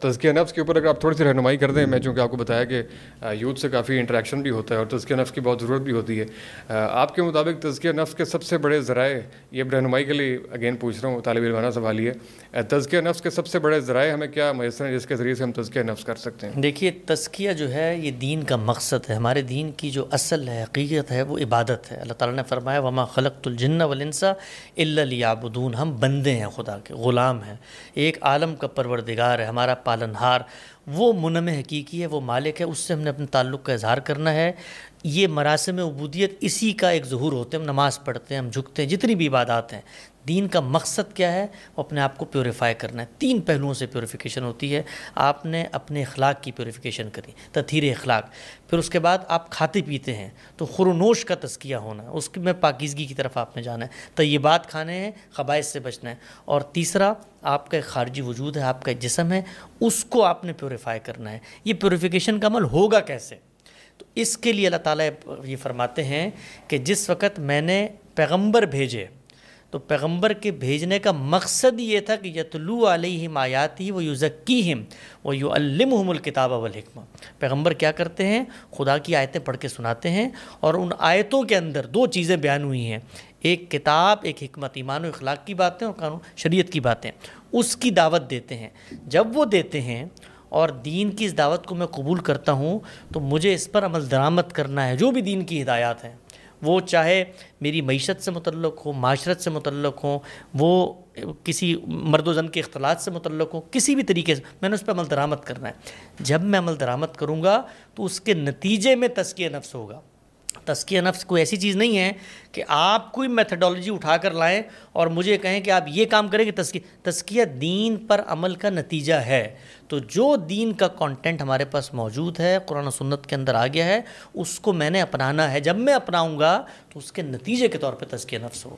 تزکیہ نفس کے اوپر اگر آپ تھوڑی سی رہنمائی کر دیں. میں چونکہ آپ کو بتایا کہ یوتھ سے کافی انٹریکشن بھی ہوتا ہے اور تزکیہ نفس کی بہت ضرورت بھی ہوتی ہے. آپ کے مطابق تزکیہ نفس کے سب سے بڑے ذرائع، یہ رہنمائی کے لیے اگین پوچھ رہا ہوں، طالب علمانہ سوال یہ ہے، تزکیہ نفس کے سب سے بڑے ذرائع ہمیں کیا میسر ہیں جس کے ذریعے سے ہم تزکیہ نفس کر سکتے ہیں؟ دیکھیے، تزکیہ جو ہے یہ دین کا مقصد ہے. ہمارے دین کی جو اصل ہے، حقیقت ہے، وہ عبادت ہے. اللہ تعالیٰ نے فرمایا وَمَا خَلَقْتُ الْجِنَّ وَالْإِنسَ إِلَّا لِيَعْبُدُونَ. ہم بندے ہیں خدا کے، غلام ہیں. ایک عالم کا پروردگار ہے، ہمارا پالنہار، وہ منعم حقیقی ہے، وہ مالک ہے. اس سے ہم نے اپنے تعلق کا اظہار کرنا ہے. یہ مراسم عبودیت اسی کا ایک ظہور ہوتے ہیں. ہم نماز پڑھتے ہیں، ہم جھکتے ہیں، جتنی بھی عبادات ہیں. دین کا مقصد کیا ہے؟ وہ اپنے آپ کو پیوریفائی کرنا ہے. 3 پہلوؤں سے پیوریفیکیشن ہوتی ہے. آپ نے اپنے اخلاق کی پیوریفیکیشن کری، تطہیر اخلاق. پھر اس کے بعد آپ کھاتے پیتے ہیں تو خورونوش کا تزکیہ ہونا ہے، اس میں پاکیزگی کی طرف آپ نے جانا ہے. طیبات کھانے ہیں، خبائث سے بچنا ہے. اور تیسرا، آپ کا ایک خارجی وجود ہے، آپ کا ایک جسم ہے، اس کو آپ نے پیوریفائی کرنا ہے. یہ پیوریفیکیشن کا عمل ہوگا کیسے؟ تو اس کے لیے اللہ تعالیٰ یہ فرماتے ہیں کہ جس وقت میں نے پیغمبر بھیجے تو پیغمبر کے بھیجنے کا مقصد یہ تھا کہ یتلو علیہم آیاتی ویزکیہم ویعلمہم الکتاب والحکمہ. پیغمبر کیا کرتے ہیں؟ خدا کی آیتیں پڑھ کے سناتے ہیں، اور ان آیتوں کے اندر 2 چیزیں بیان ہوئی ہیں، ایک کتاب، ایک حکمت، ایمان و اخلاق کی باتیں اور قانون شریعت کی باتیں. اس کی دعوت دیتے ہیں. جب وہ دیتے ہیں اور دین کی اس دعوت کو میں قبول کرتا ہوں تو مجھے اس پر عمل درآمد کرنا ہے. جو بھی دین کی ہدایات ہیں، وہ چاہے میری معیشت سے متعلق ہو، معاشرت سے متعلق ہوں، وہ کسی مرد و زن کے اختلاط سے متعلق ہوں، کسی بھی طریقے سے میں نے اس پہ عمل درآمد کرنا ہے. جب میں عمل درآمد کروں گا تو اس کے نتیجے میں تزکیہ نفس ہوگا. تزکیہ نفس کوئی ایسی چیز نہیں ہے کہ آپ کوئی میتھڈالوجی اٹھا کر لائیں اور مجھے کہیں کہ آپ یہ کام کریں کہ تزکیہ دین پر عمل کا نتیجہ ہے. تو جو دین کا کانٹینٹ ہمارے پاس موجود ہے، قرآن و سنت کے اندر آ گیا ہے، اس کو میں نے اپنانا ہے. جب میں اپناؤں گا تو اس کے نتیجے کے طور پہ تزکیہ نفس ہوگا.